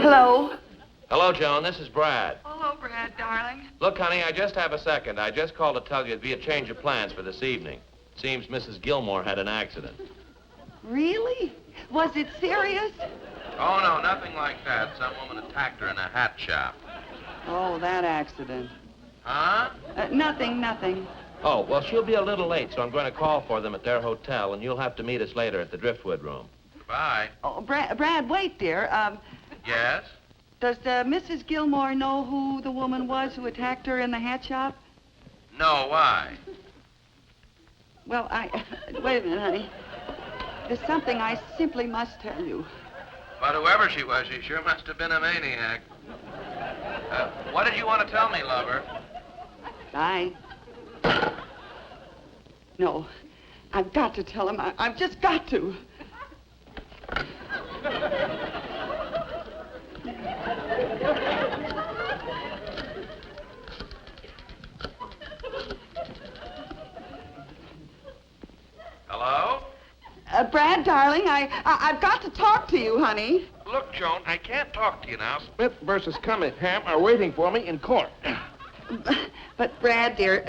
Hello? Hello, Joan. This is Brad. Hello, Brad, darling. Look, honey, I just have a second. I just called to tell you it'd be a change of plans for this evening. Seems Mrs. Gilmore had an accident. Really? Was it serious? Oh, no, nothing like that. Some woman attacked her in a hat shop. Oh, that accident. Huh? Nothing. Oh, well, she'll be a little late, so I'm going to call for them at their hotel, and you'll have to meet us later at the Driftwood Room. Goodbye. Oh, Brad, wait, dear. Yes? Does Mrs. Gilmore know who the woman was who attacked her in the hat shop? No, why? Well, wait a minute, honey. There's something I simply must tell you. But whoever she was, she sure must have been a maniac. What did you want to tell me, lover? No, I've got to tell him. I've just got to. Hello? Brad, darling, I've got to talk to you, honey. Look, Joan, I can't talk to you now. Smith versus Cunningham are waiting for me in court. But, Brad, dear,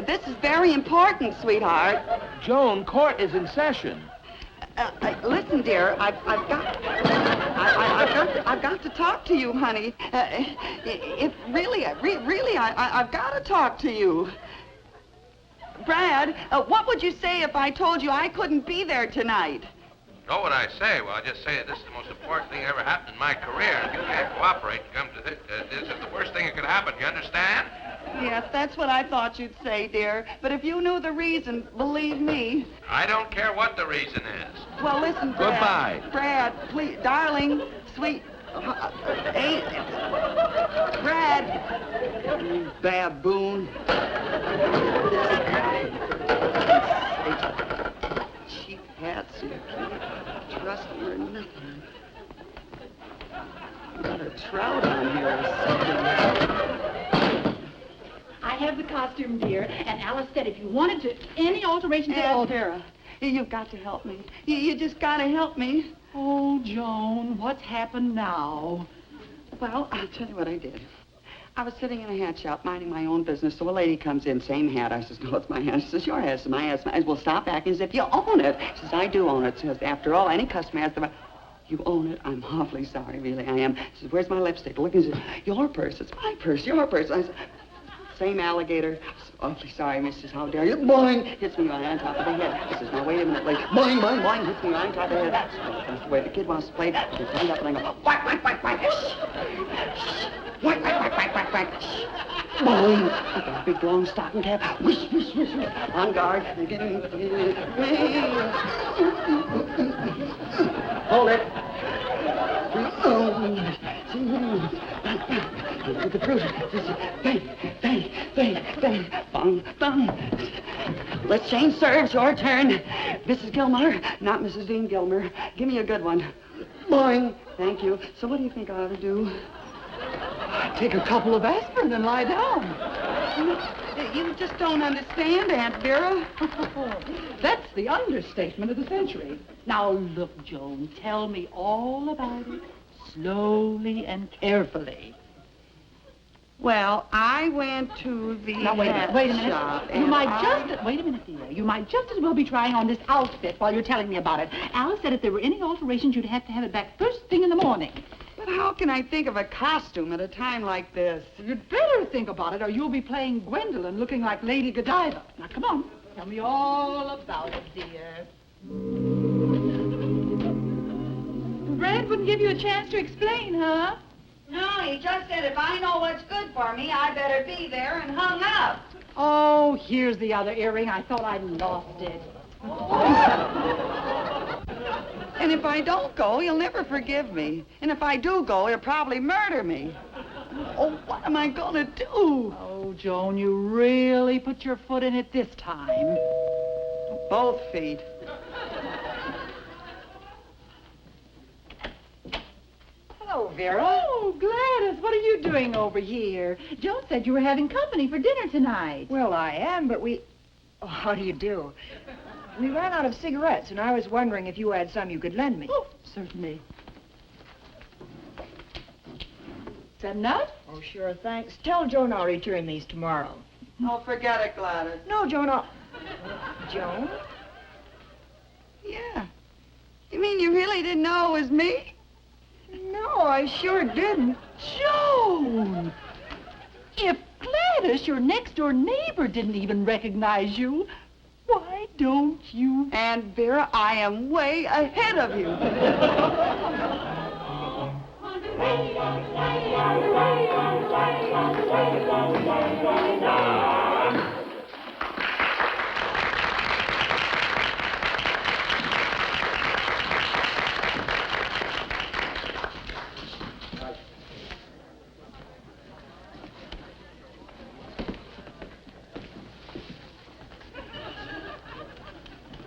this is very important, sweetheart. Joan, court is in session. Listen, dear, I've got to talk to you, honey. I've got to talk to you. Brad, what would you say if I told you I couldn't be there tonight? Know what I say? Well, I just say that this is the most important thing that ever happened in my career. If you can't cooperate and come to this, this is the worst thing that could happen. You understand? Yes, that's what I thought you'd say, dear. But if you knew the reason, believe me. I don't care what the reason is. Well, listen, Brad. Goodbye. Brad, please, darling, sweet. Brad. You baboon. Cheap hats, you can't trust them or nothing. Got a trout on here or something. I have the costume, dear, and Alice said if you wanted to, any alterations at all. Vera, you've got to help me. You just got to help me. Oh, Joan, what's happened now? Well, I'll tell you what I did. I was sitting in a hat shop minding my own business, so a lady comes in, same hat. I says, no, it's my hat. She says, your hat. It's my hat. I says, well, stop acting as if you own it. She says, I do own it. She says, after all, any customer has the right. You own it. I'm awfully sorry, really, I am. She says, where's my lipstick? Look, and she says, your purse. It's my purse, your purse. I said, same alligator. Awfully sorry, Mrs. How dare you? Boing! Hits me right on top of the head. I says, now, wait a minute, lady. Boing, boing, boing. Hits me right on top of the head. So that's the way the kid wants to play. I just stand up and I go, whack, whack, whack, whack. Whack, whack, whack, whack, whack, whack. Boing! I got a big, long stocking cap. Whoosh, whoosh, whoosh, whoosh. On guard. Hold it. With the fruit. Bang, bang, bang, bang, bang, bang. Let's change serves. Your turn. Mrs. Gilmore, not Mrs. Dean Gilmer. Give me a good one. Boing. Thank you. So what do you think I ought to do? Take a couple of aspirin and lie down. You just don't understand, Aunt Vera. That's the understatement of the century. Now, look, Joan, tell me all about it, slowly and carefully. Well, I went to the Now, wait a minute. shop. Wait a minute, dear. You might just as well be trying on this outfit while you're telling me about it. Alice said if there were any alterations, you'd have to have it back first thing in the morning. But how can I think of a costume at a time like this? You'd better think about it, or you'll be playing Gwendolyn looking like Lady Godiva. Now, come on. Tell me all about it, dear. Brad wouldn't give you a chance to explain, huh? No, he just said if I know what's good for me, I better be there, and hung up. Oh, here's the other earring. I thought I'd lost it. And if I don't go, he'll never forgive me. And if I do go, he'll probably murder me. Oh, what am I going to do? Oh, Joan, you really put your foot in it this time. Both feet. Hello, Vera. Oh, Gladys, what are you doing over here? Joan said you were having company for dinner tonight. Well, I am, but we... Oh, how do you do? We ran out of cigarettes, and I was wondering if you had some you could lend me. Oh, certainly. Send out? Oh, sure, thanks. Tell Joan I'll return these tomorrow. Oh, forget it, Gladys. No, Joan, Joan? Yeah. You mean you really didn't know it was me? No, I sure didn't. Joan! If Gladys, your next-door neighbor, didn't even recognize you, why don't you? And Vera, I am way ahead of you.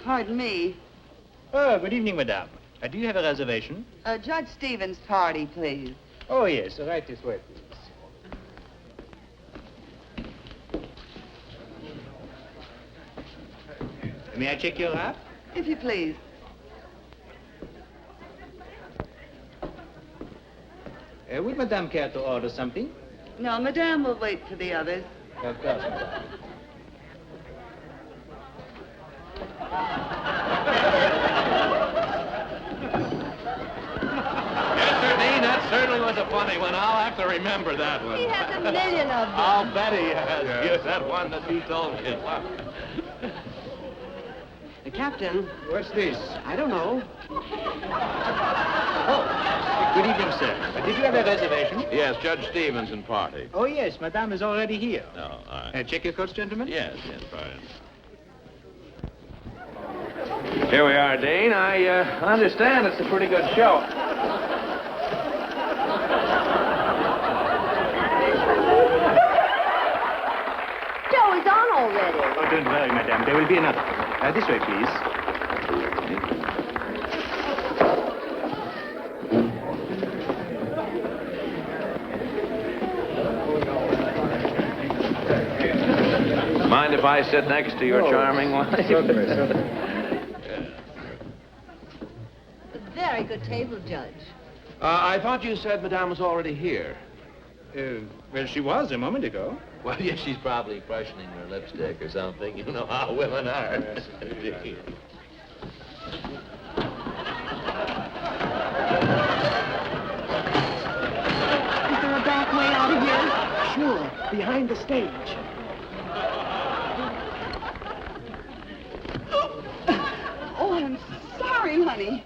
Pardon me. Oh, good evening, madame. Do you have a reservation? Judge Stevens' party, please. Oh, yes. Right this way, please. May I check your wrap? If you please. Would madame care to order something? No, Madame will wait for the others. Of course, madame. Yes, sir, Dean, that certainly was a funny one. I'll have to remember that one. He has a million of them. I'll bet he has. Yes, that one that you told me. Captain, What's this? I don't know. Oh, good evening, sir. Did you have a reservation? Yes, Judge Stevens and party. Oh, yes. Madame is already here. No, all right. Check your coats, gentlemen? Yes, fine. Here we are, Dean. I understand it's a pretty good show. Joe is on already. Oh, don't worry, madame. There will be another. This way, please. Mind if I sit next to your charming wife? Certainly, certainly. Very good table, Judge. I thought you said Madame was already here. Well, she was a moment ago. Well, yes, she's probably freshening her lipstick or something. You know how women are. Yes, indeed. Is there a back way out of here? Sure, behind the stage. Oh, I'm sorry, honey.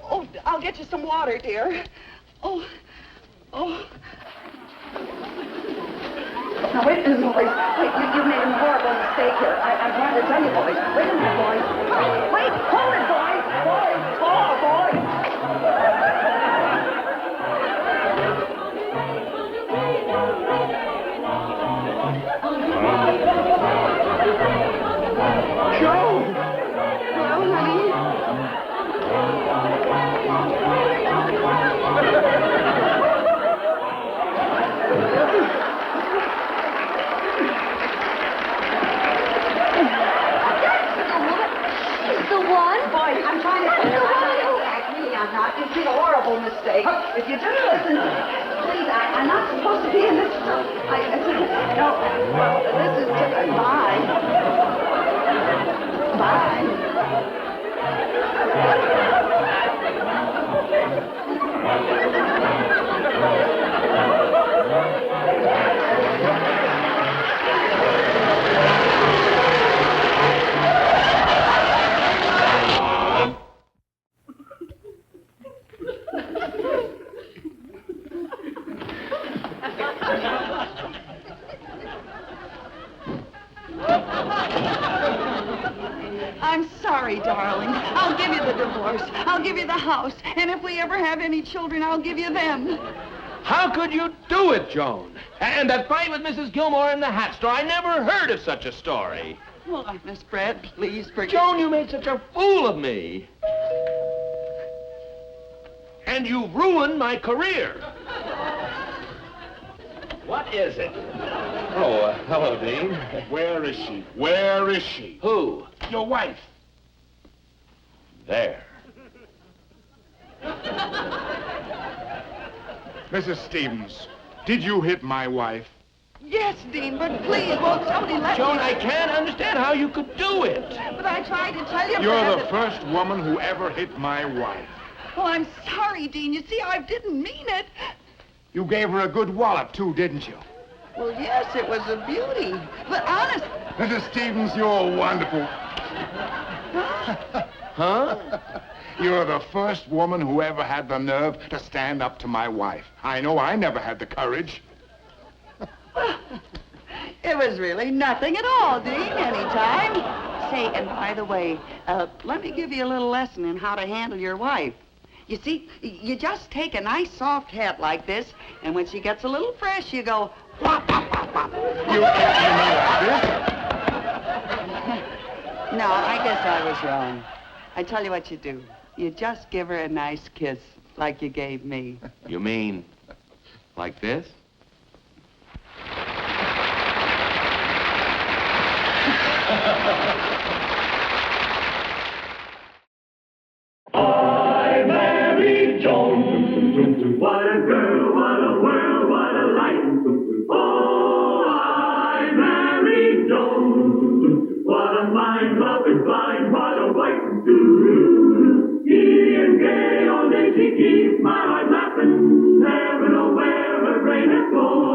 Oh, I'll get you some water, dear. Oh. Now, wait a minute, boys. Wait, you've made a horrible mistake here. I'm trying to tell you, boys. Wait a minute, boys. Wait, hold it, boys. Boys, boys. Joe! Well, honey. Boy, I'm trying to tell you, I'm not. It's been a horrible mistake. If you just listen, please, I'm not supposed to be in this. No, well, this is just, bye. Bye. I'm sorry, darling. I'll give you the divorce. I'll give you the house. And if we ever have any children, I'll give you them. How could you do it, Joan? And that fight with Mrs. Gilmore in the hat store, I never heard of such a story. Well, Miss Brett, please forgive Joan, you made such a fool of me. And you ruined my career. What is it? Oh, hello, Dean. Where is she? Where is she? Who? Your wife. There. Mrs. Stevens, Did you hit my wife? Yes, Dean, but please, won't somebody let Joan, me... I can't understand how you could do it. But I tried to tell you... You're the first woman who ever hit my wife. Oh, I'm sorry, Dean. You see, I didn't mean it. You gave her a good wallop, too, didn't you? Well, yes, it was a beauty. But honest... Mrs. Stevens, you're wonderful. Huh? You're the first woman who ever had the nerve to stand up to my wife. I know I never had the courage. It was really nothing at all, Dean, anytime. Say, and by the way, let me give you a little lesson in how to handle your wife. You see, you just take a nice soft hat like this, and when she gets a little fresh, you go, whop, whop, whop, whop. You catching me like this? No, I guess I was wrong. I tell you what you do. You just give her a nice kiss, like you gave me. You mean like this? I married Joan. What a girl, what a world, what a life. Oh, I married Joan. What a mind, love is blind, what a wife. Giddy and gay all day she keeps my heart laughing. Never know where her brain has gone.